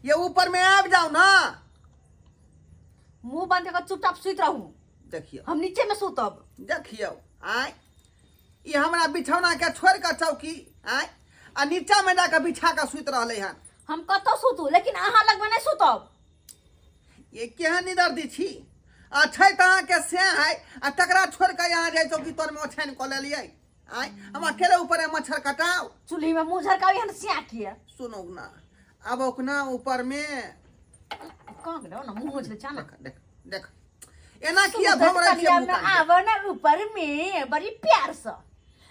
ये ऊपर में आ जाओ ना। मुंह बंद कर चुपचाप सुत रहू। देखियो हम नीचे में सुतब। देखियो आय ये हमरा बिछौना के छोड़ कर चौकी आय आ नीचा में जाकर बिछा कर सुत रहले हन। हम कतो सुतू लेकिन अहाँ लग में नहीं सुतब। ये केहन निदर दी छी अच्छे तरह के से है आ तकरा छोड़ कर यहाँ जाए चौकी तोर में ओछान को ले लिए आय हम अकेले ऊपर मच्छर कटाओ। चूल्ही में मुंह झरकावी हन सिया किया। सुनो ना अब ओकना ऊपर में कहां गलो ना मुंह झले चाना। देख देख एना किया भमरे के मुंह काट आवे ना ऊपर में बड़ी प्यार से।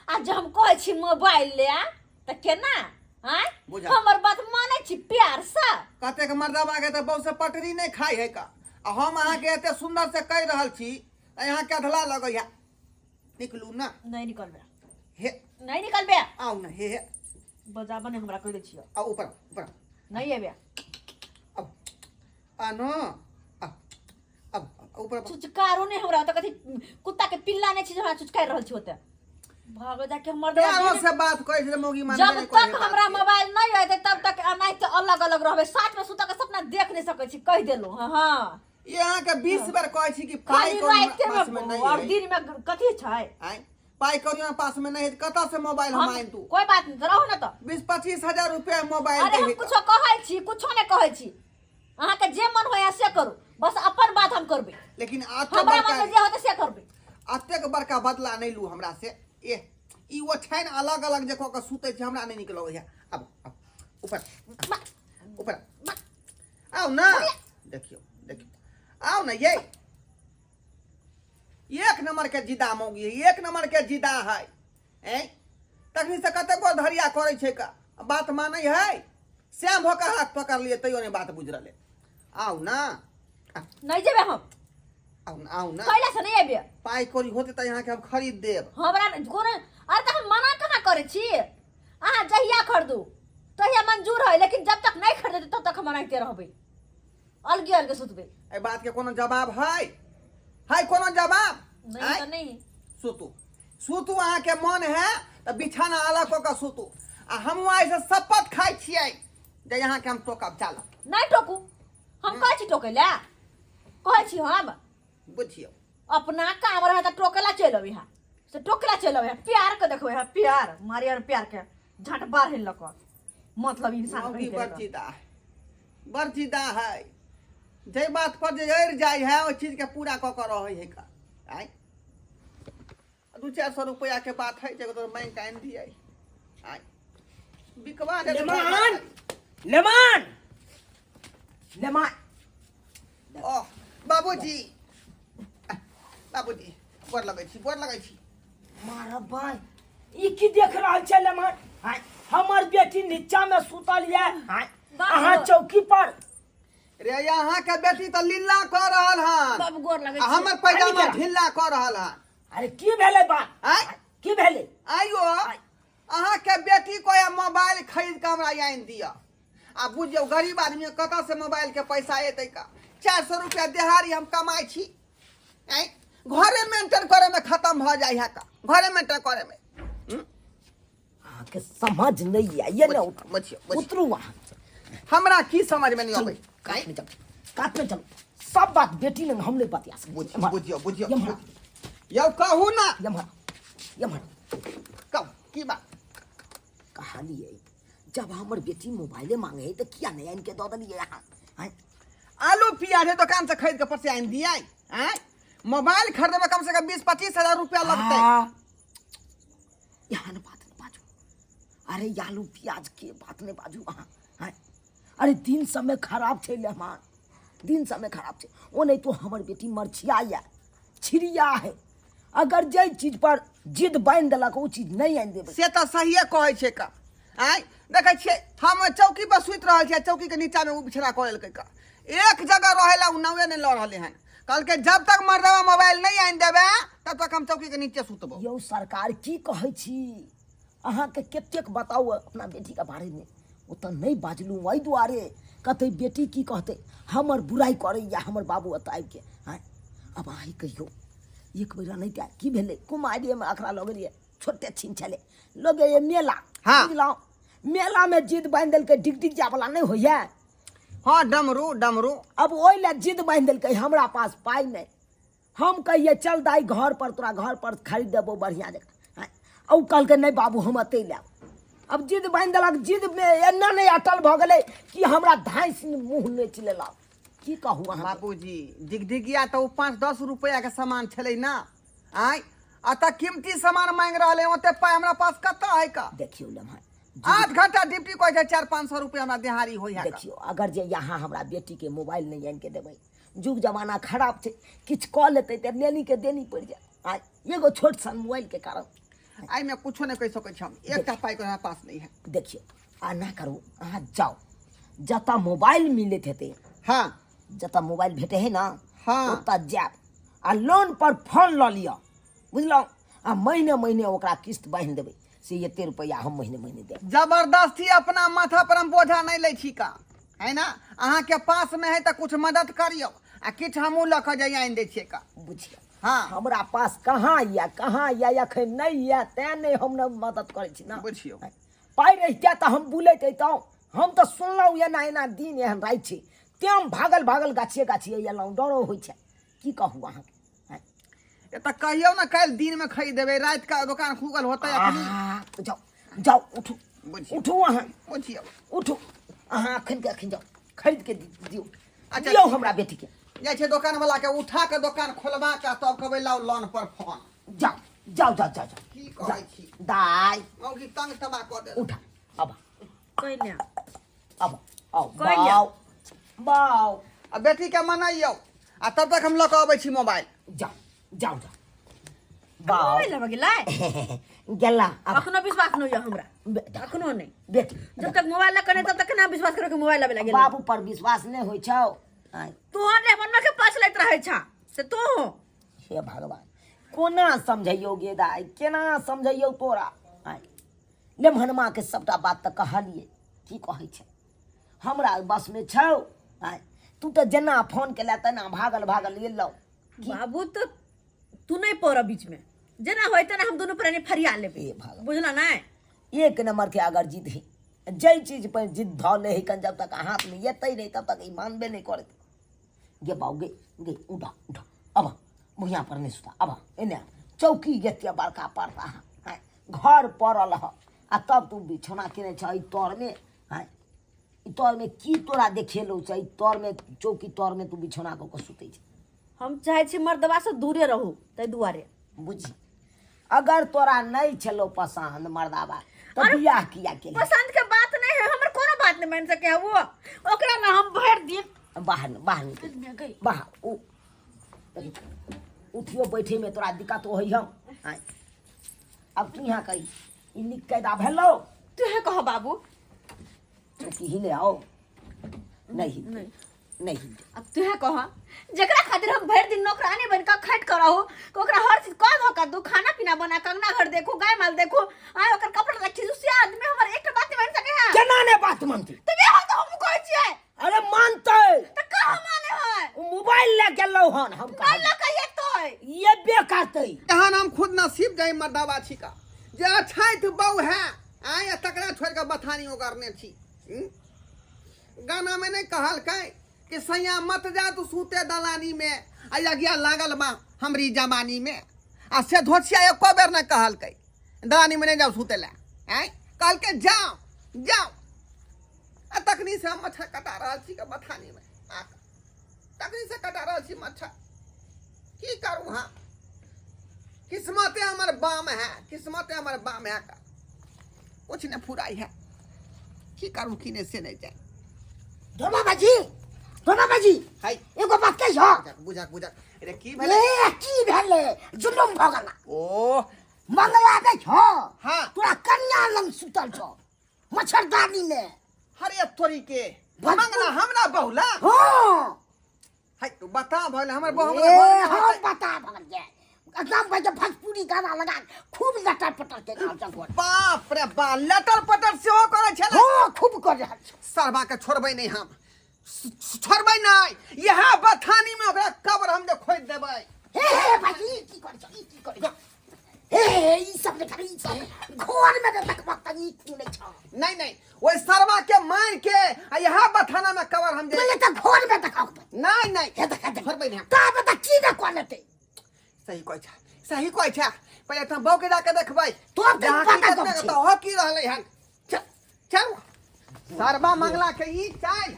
आज हम कहै छी मोबाइल ले त केना हैं हमर बात माने छी प्यार से। कते के मर्दावा के त बहु से पटरी नहीं खाई है का आ हम अहाँ के एते सुंदर से कह रहल छी यहाँ के अधला लगैया निकलू ना। नहीं निकलबे हे नहीं निकलबे आओ ना हे बजाबा ने हमरा कह दे छियो। आ ऊपर ऊपर नहीं आबे अब आनो अब ऊपर चुचकारो नहीं हमरा त कथि कुत्ता के पिल्ला ने छी हमरा चुचकार रहल छी होते। भागो जाके मर्द यारो से बात करै छै मौगी मान जब तक हमरा मोबाइल नहीं आते तब तक नहीं तो अलग अलग रहबे। साथ में सुता के सपना देख नहीं सकै छी कह देलो। हां यहाँ के 20 बार कहै छी कि खाली पाई रात में नहीं और है दिन में कथि छै आय पाई करियो पास में नहीं है कता से मोबाइल हम आइन तू। कोई बात नहीं रहो ना तो 20-25 हजार रुपया मोबाइल अरे हम कुछो कहै छी कुछो नहीं कहै छी। अहाँ के जे मन होय से करू बस अपन बात हम करबे लेकिन हमरा मन में जे होते से करबे। अतेक बड़का बदला नहीं लू हमरा से ए ई ओछान अलग अलग जको के सुते छै हमरा नहीं निकलो है। अब ऊपर ऊपर आओ ना देखियो देखियो आओ ना ये एक नंबर के जिदा मौगी है एक नंबर के जिदा है ए तखनी से कते को धरिया करे छै का बात मानै है श्याम भो के हाथ पकड़ लिए तैयो नहीं बात बुझरले। आओ ना नहीं जेबे हम आओ ना कैला से नहीं आबे पाई कोरी होते त यहाँ के हम खरीद देब हमरा कोन अरे त हम मना कहां करे छी। अहाँ जहिया खरीदू तहिया मंजूर है लेकिन जब तक नहीं खरीदते तब तक हम मनाते रहबे अलगे अलगे सुतबे। ए बात के कोनो जवाब है कोनो जवाब नहीं तो नहीं सुतू सुतू अहाँ के मन है तो बिछाना अलग को का सुतू आ हम ऐसे शपथ खाई छियै जे यहाँ के हम टोकब चल नहीं टोकू हम कहै छी टोकेला कहै छी हम बुझियो अपना काम रहे त टोकेला चलो यहाँ से टोकेला चलो यहाँ प्यार के देखो यहाँ प्यार मारे यार प्यार के झट बार हिल लक मतलब इंसान मौगी कहि बर्जिदा है जे बात पर जे अड़ जाय है ओ चीज के पूरा क के रहे है का आय 200-400 रुपया के बात है जे तो बैंक आइन दिए आय बिकवा दे लेमन लेमन लेमन ओ बाबूजी बाबूजी गोर लगै छी मारा भाई ई की देख रहल छै लेमन हाय हमर बेटी नीचा में सुतल ये हाय अहाँ चौकी पर रे यहाँ के बेटी तो लीला कर रहल हन बाबू गोर लगे हमर पैजामा ढीला कर रहल हन। अरे की भेले बात आय की भेले आइयो अहाँ के बेटी को ये मोबाइल खरीद के हमरा आइन दिया आ बुझियो गरीब आदमी कता से मोबाइल के पैसा एतै का 400 रुपया दिहाड़ी हम कमाई छी आय घरे मेंटेन करे में खत्म भ जाय है का घरे मेंटेन करे में के समझ नहीं है ये ना उतरू वहां हमरा की समझ में नहीं आबै काट में चलो सब बात बेटी ने हमने बतिया सकते बुझियो यो कहू ना यमहर कहू की बात कहानी है जब हमर बेटी मोबाइले मांगे तो क्या नहीं इनके दो दिए यहाँ आलू प्याज दुकान से खरीद के परसे आइन दिया हैं मोबाइल खरीदे में कम से कम 20-25 हजार रुपया लगते यहाँ न बात न बाजू अरे आलू प्याज के बात ने बाजू वहाँ हैं अरे दिन समय खराब छे लेमान दिन समय खराब छे ओ नहीं तो हमर बेटी मरछिया या छिरिया है अगर जे चीज पर जिद बांध देलक ओ चीज नहीं आइन देबे से तो सहिए कहै छै का आय देखै छियै हम चौकी पर सुत रहल छियै चौकी के नीचा में उ बिछड़ा करल के का एक जगह रहेला उ नावे नहीं ल रहले हन कल के जब तक मर्दवा मोबाइल नहीं आइन देबे तब तक हम चौकी के नीचे सुतबो। यो सरकार की कहै छी अहाँ के कतेक बताऊ अपना बेटी के बारे में ओ त नहीं बाजलू वही दुआरे कहते बेटी की कहते हमर बुराई करे या हमर बाबू अत आबि के हैं अब आही कहियो एक बेरा नहीं त्या की भेले कुमारी में अखरा लगलिए छोटे छीन छले लगे ये मेला हाँ। बुझलौ मेला में जिद बांध देल के डिग डिग जा वाला नहीं होइया हाँ डमरू डमरू। अब ओइ ला जिद बांध दिलकै हमरा पास पाई नहीं। हम कहिए चल दाई घर पर तोरा घर पर खरीद देबो बढ़िया जगह। औ कहलकै नहीं बाबू हम अते लाब। अब जिद बांध देलक, जिद में एना नहीं अटल भ गेलै कि हमरा धाइस मुंह नोच लेलक। की कहू अहाँ बाबूजी डिगडिगिया तो 5-10 रुपया के सामान छलै ना। आय अतः कीमती सामान मांग रहा है, ओते पाई हमरा पास कत्ता है का। देखियो लम्हा 8 घंटा ड्यूटी कोई 400-500 रुपया हमरा दिहाड़ी होई है। देखियो अगर जे यहाँ हमरा बेटी के मोबाइल नहीं आन के देबै, जुग जमाना खराब छै, किछ कह लेतै त लेनी के देनी पड़ जाए। आ एगो छोट सन मोबाइल के कारण आई में कुछो नहीं कह सकै छी हम। एकटा पाई को हमरा पास नहीं है। देखियो आ ना करू, अहाँ जाओ जता मोबाइल मिलत हेतै, हाँ जता मोबाइल भेटे है ना, हाँ। ओता जाब आ लोन पर फोन ल लिया, बुझलौ। आ महीने महीने ओकरा किस्त बांध देबै, से एते रुपया हम महीने महीने देब। जबरदस्ती अपना माथा पर हम बोझा नहीं ले छी का, है ना। अहाँ के पास में है तो कुछ मदद करियो, आ किछ हमू ल के जाय आइन दै छियै का। बुझियो हाँ हमरा पास कहाँ या अखन नहीं या, तैं नहीं हम न मदद करै छी ना। बुझियो पाई रहिते तऽ हम बुलैत अइतौं। हम तऽ सुनलहुँ एना एना दिन एहन रहै छै, तें हम भागल भागल गाछिए गाछिए अयलहुँ, डरो होइ छै। की कहू अहाँके। ये तो कहियो ना कल दिन में खरीद देबै, रात का दुकान खुगल होता है। जाओ जाओ उठू बुझियो उठू अहाँ बुझियो उठू अहाँ अखन के अखन जाओ खरीद के दियौ। अच्छा, दियौ हमरा बेटी के। जाइ छै दुकान वाला के उठा के दुकान खोलबा के तब कहबै लाओ लोन पर फोन। जाओ जाओ जाओ जाओ जाओ। की कहै छी दाई मौगी तंग तबा क दे। उठा अब कइले अब आओ कहिया? बाऊ बाऊ आ बेटी के मनाइयो, आ तब तक हम ल के अबै छी मोबाइल। जाओ जाओ जाओ बाऊ मोबाइल लबा गेलै। गेला अब अखनो विश्वास नहीं है हमरा, अखनो नहीं। बेटी जब तक मोबाइल ना करे तब तक ना विश्वास करे कि मोबाइल लबे गेलै। बाबू पर विश्वास नहीं होइ छौ। आय तोहर ले मन के पास लैत रहै छा से तो हे भगवान कोना समझैयो गे दाई, केना समझैयो तोरा। आय लेमहनमा के सबटा बात तऽ कहलिए, की कहै छै हमरा बस में छौ। आय तू तऽ जेना फोन केला तेना भागल भागल गेलौ। बाबू तो तू नहीं पड़ बीच में, जेना होइते ना हम दोनों प्राणी फरिया लेबे। ए भगवान बुझला ना। एक नंबर के अगर जिद है, जई चीज पर जिद धऽ ले है कन, जब तक हाथ में येतै नहीं तब तक ई मानबे नहीं करत। गे बाऊ गे गे उठा उठा अब भुइया पर नहीं सुता। अब एने चौकी गेतिया बड़का पड़ता है, घर पड़ल ह आ तब तू बिछौना केने छ ई तोर में। है ई तोर में की तोरा देखेलो छ, ई तोर में चौकी तोर में तू बिछौना को सुतै छ। हम चाहे छी मर्दवा से दूरे रहू, तै दुआरे। बुझी अगर तोरा नहीं छलो पसंद मर्दावा तो बियाह किया के पसंद के बात नहीं है, हमर कोनो बात नहीं मान सके वो। ओकरा में हम भर दिन बाहर बाहर निकल बाहर उठियो बैठे में तोरा दिक्कत होई हम। आय अब तू यहाँ कही ई लिख के दा भेलो तू है कह बाबू। कि हिले आओ नहीं नहीं। नहीं अब तू है कह जकरा खातिर हम भर दिन नौकरानी बन के खट करहु, ओकरा हर चीज कह धो कर दू, खाना पीना बना, कंगना घर देखो, गाय माल देखो, आय ओकर कपड़ा रखी, दूसरे आदमी हमर एक बात नहीं मान सके है। केना ने बात मानती तू ये हो तो हम कहै छियै। अरे मानते त का माने है मोबाइल ले गेलो हन हम नहीं ल कहिए तो ये बेकारते। यहाँ हम खुद नसीब जाई मर्दावा छी का, जे छाइत बहू है आय तकरा छोड़ के बथानी करने छी। गाना में नहीं कहल कै कि सैया मत जा तू सूते दलानी में, आ गया लागल बा हमरी जमानी में। आ से धोछिया एको बेर न कहल कै दलानी में नहीं जाओ सूते ला। आय कहल के जाओ जाओ, आ तकनी से हम मच्छर कटा रहल छी के बथानी में। तकनी से कटा रहल छी मच्छर, की करूँ हाँ। किस्मते हमर बाम है, किस्मते हमर बाम है का कुछ ने फुराई है। की करूँ किने से नहीं जाए। धोबा बाजी हाय एगो बात कहि हो बुझा बुझा रे की ए भेले। की भेले जुलुम भ गेला। ओ मंगला दै छो हाँ तोरा कन्या लंग सुतल छो मच्छरदानी में। हरे तोरी के मंगला हमरा बहुला। हां हाय तू बता भले हमर बहु ए हम बता भगल जाए एकदम बजे भोजपुरी गाना लगा खूब लटर पटर के गाल चकोर। बाप रे बा लटर पटर से हो करे छले। हां खूब कर रहल छो। सरबा के छोड़बै नहीं हम, छोड़बै नहीं। यहाँ बथानी में ओकरा कब्र हम जे खोद देबै। हे बाजी की कर छ की कर छ ए ई सब ने ई सब घर में देखबा तनी नहीं छ नहीं नहीं ओए सरवा के मार के आ यहाँ बथाना में कवर हम पहले दे तो घर में देखाओ नहीं नहीं हे देख घर पे नहीं ता बता की ना क्वालिटी सही कोई छा पहले तुम बौ के जाके देखबै तो अब तक पता कब छी। तो हो की रहले हन चल सरवा मंगला के ई चाय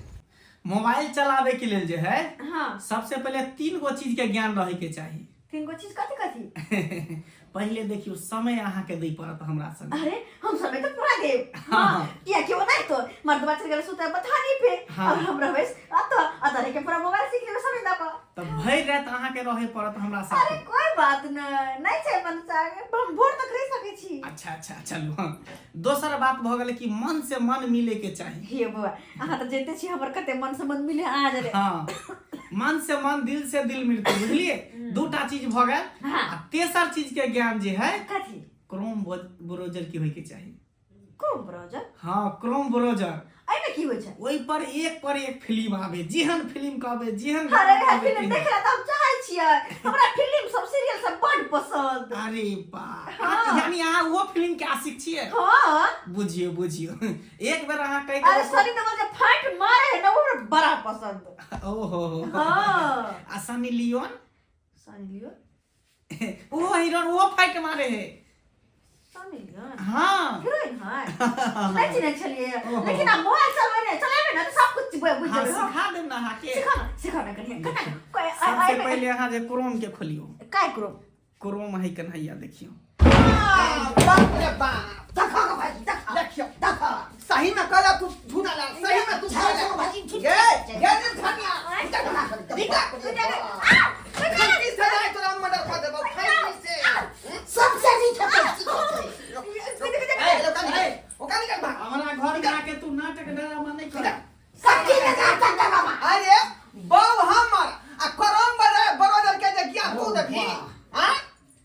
मोबाइल चलावे के लेल जे है हाँ सबसे पहले 3 गो चीज के ज्ञान रहे के चाहिए 3 गो चीज कथी पहले देखियो समय अहाँ के दै पड़त हमरा संग अरे हम समय तो पूरा देव हाँ। हाँ किया क्यों नहीं तो मर्द बच्चे गले सुते बथानी पे हाँ। और हम रहबे अतरे के पूरा मोबाइल सीख ले समय दाबा तब भर रात अहाँ के रहे पड़त हमरा अरे साथ कोई बात नहीं छै मन चाहे हम भोर तक रह सके छी अच्छा अच्छा चलू हाँ दोसर बात भ गेल कि मन से मन मिले के चाहिए हे बुआ अहाँ तो जानते छी हमर कते मन से मन मिले आ जरे हाँ मन से मन दिल से दिल मिलते बुझलिए दूटा चीज भ गेल हाँ। आ तेसर चीज के ज्ञान जे है कथी क्रोम ब्राउजर की होय के चाहिए कोन ब्राउजर हाँ क्रोम ब्राउजर आई में की होय छै ओई पर एक फिल्म आवे जेहन फिल्म कहबे जेहन अरे गाना कहबे, फिल्म तेहन। देखे त हम चाहै छियै हमरा फिल्म सब सीरियल सब बड़ पसंद अरे बाप हाँ। यानी अहाँ वो फिल्म के आशिक छियै हां बुझियो एक बेर अहाँ कहि अरे सनी देओल जे फाइट मारे है ना वो हमरा बड़ा पसंद ओहो हां आ सनी लियोन सनी लियो वो हीरो वो फाइट मारे है सनी लियो हाँ हीरोइन है नहीं चिन्है छलिए लेकिन अब मोबाइल चलावे ना तो सब कुछ बुझ हाँ जेबै सिखा देब ना अहाँ के सिखा ना करिए कना कोई सबसे पहले अहाँ जे क्रोम के खोलियो काय करो क्रोम है कन्हैया देखियो बाप रे बाप देखा भाई देखा देखियो देखा सही में कहला तू झूठा ला सही में तू छह भाजी ये दिन धनिया निका खैती से जाए तोरा मर्डर कर देबो खैती से सबसे नीचे पैसी ए लोकन है ओका निकल भाग हमारा घर में आके तू नाटक ड्रामा नहीं कर सबकी लगा कर दे बाबा अरे बौ हमर आ करम बरोदर के जे ज्ञान तू देखी हां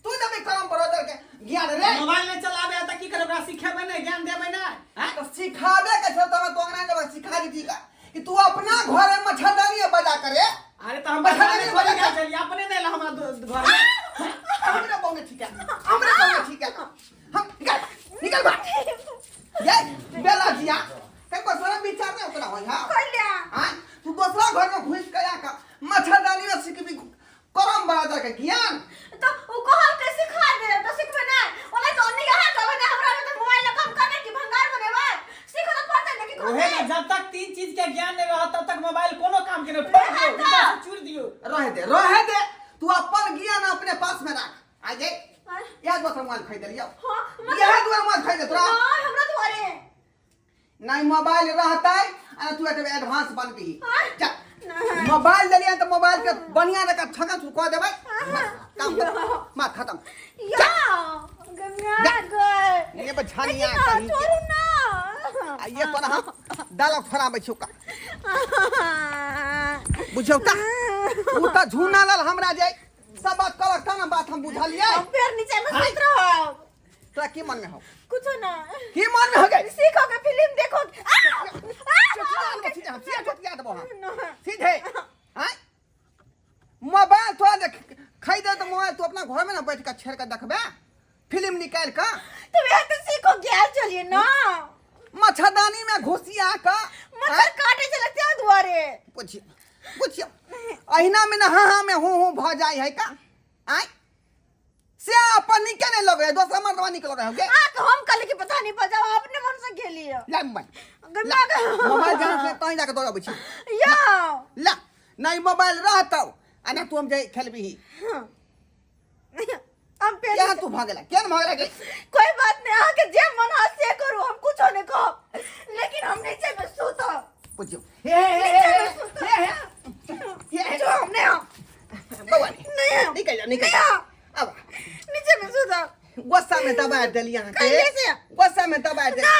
तू जब करम बरोदर के ज्ञान रे मोबाइल में चलावे त की करबा सिखेबे नहीं ज्ञान देबे नहीं तो सिखावे के छो तो अंगना जब सिखा दी का कि तू अपना घर में मच्छरदानी बजा करे अरे तो हम बता बता नहीं नहीं बजा बोल कर। चलिए अपने नहीं ला हमारा घर में हमरा बहु ठीक है हमरा बहु ठीक है हम निकल बाहर ये बेला जिया कई को विचार नहीं उतना होई हां कइला हां तू दूसरा घर में घुस के आका मच्छरदानी में सिखबी करम बरोदर के ज्ञान तो वो कहल के सिखा दे तो सिखबे ना ओला तो अन्य यहाँ कहबे ना हमरा में तो मोबाइल कम करने की भंगार बनेबे सीखो तो पड़ते नहीं कि ओहे ना जब तक 3 चीज के ज्ञान नहीं रहा तब तक मोबाइल कोनो काम के नहीं फोड़ दियो विचार से चूर दियो रहे दे तू अपन ज्ञान अपने पास में रख आ जाए याद बस मोबाइल खरीद लियो हां यह दुआ मोबाइल खरीद तोरा नहीं हमरा दुआरे नहीं मोबाइल रहता है आ तू एते एडवांस बनबी हाँ। चल नहीं। मोबाइल ले लिया तो मोबाइल के बढ़िया रखा ठगा तू कह देबै काम मत खत्म या गंगा गए ये बछानिया कहीं कहीं छोड़ू ना आ ये तो हम डालक फराबै छौका बुझौ ता उ त झूना लाल हमरा जे सब बात कहलक ता ना बात हम बुझलियै हम पैर नीचे में सुत रहो तोरा की मन में हो कुछ ना की मन में हो गई सीखो के फिल्म देखो सीधे हैं मोबाइल तो खरीदे तो मोबाइल तू अपना घर में ना बैठ कर छेड़ कर देखबे फिल्म निकाल का तुम यहाँ तो सीखो क्या चलिए ना मच्छरदानी में घुसिया का मच्छर काटे से लगते हैं दुआरे पूछियो अहिना में ना हाँ में हूँ भ जाई है का आय से अपन निके नहीं लगे दोसर मर्दवा निकल रहे होगे तो हम कल की पता नहीं बजाओ अपने मन से खेलिए ला मोबाइल गंगा मोबाइल जहां से कहीं जाके दौड़ा बची या ला नहीं मोबाइल रहतौ आ ना तू हम जाई खेलबी हम पे यहाँ तू भागला केन भागला के कोई बात नहीं आके जे मन हंसे करू हम कुछ नहीं कहो लेकिन हम नीचे में सूतो पूछियो हे जो हमने बवानी नहीं निकल जा अब नीचे में सूतो गुस्सा में दबा दे लिया कैसे से? गुस्सा में दबा दे ना।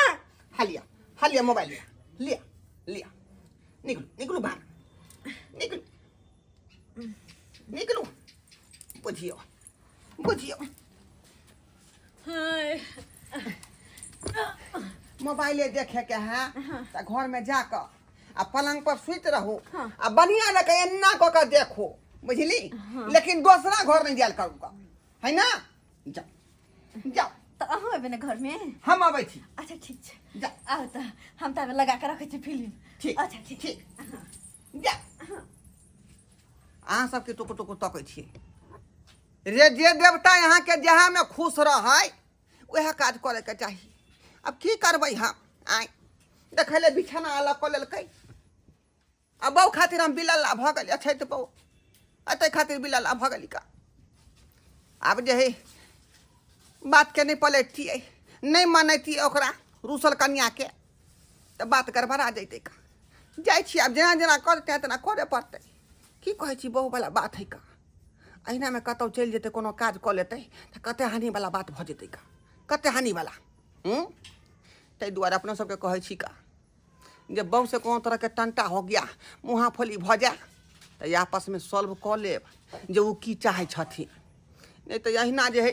हालिया मोबाइल लिया निकलो बाहर निकलो बुझियो मोबाइले देखे के है त घर में जाकर आ पलंग पर सुत रहो आ बढ़िया न के एन्ना क के देखो बुझली लेकिन दूसरा घर नहीं जाल करूँगा है ना जा जाओ तो अहूँ अबे ना घर में? हम आबै छी। अच्छा ठीक छै। जा आओ तो हम तब लगा के रखे छी फिल्म। ठीक अच्छा ठीक। ठीक जा अहाँ सबके टुकु टुकु तकै छियै रे जे देवता यहाँ के जहाँ में खुश रहै वह काज करे के चाहिए। अब की करबै हम आइ देखे ले बिछाना अलग कऽ लेलकै अब बहु खातिर हम बिलल्ला भऽ गेली अच्छा तऽ बहु अतै खातिर बिलल्ला भऽ गेली का आब जे है बात के नहीं पलटतियै नहीं मानैतियै ओकरा रूसल कन्या के तो बात गड़बड़ा जैतै का जाइ छी आब जेना जेना करतै तेना करे पड़तै की कहै छी बहु वाला बात है का अहिना में कतौ चलि जेतै कोनो काज कऽ लेतै तऽ कते हानि वाला बात भऽ जेतै का कते हानि वाला ताहि दुआरे अपना सबके कहै छी का जे बहु से कोनो तरह के टंटा हो गया मुँहा फली भऽ जाए तऽ आपस में सॉल्व कऽ लेब जे ओ की चाहै छथिन नहीं तो अहिना जे है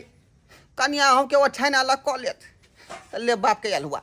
कनिया हम के ओछाइन अलग कऽ लेत तऽ ले बाप के अलहुआ।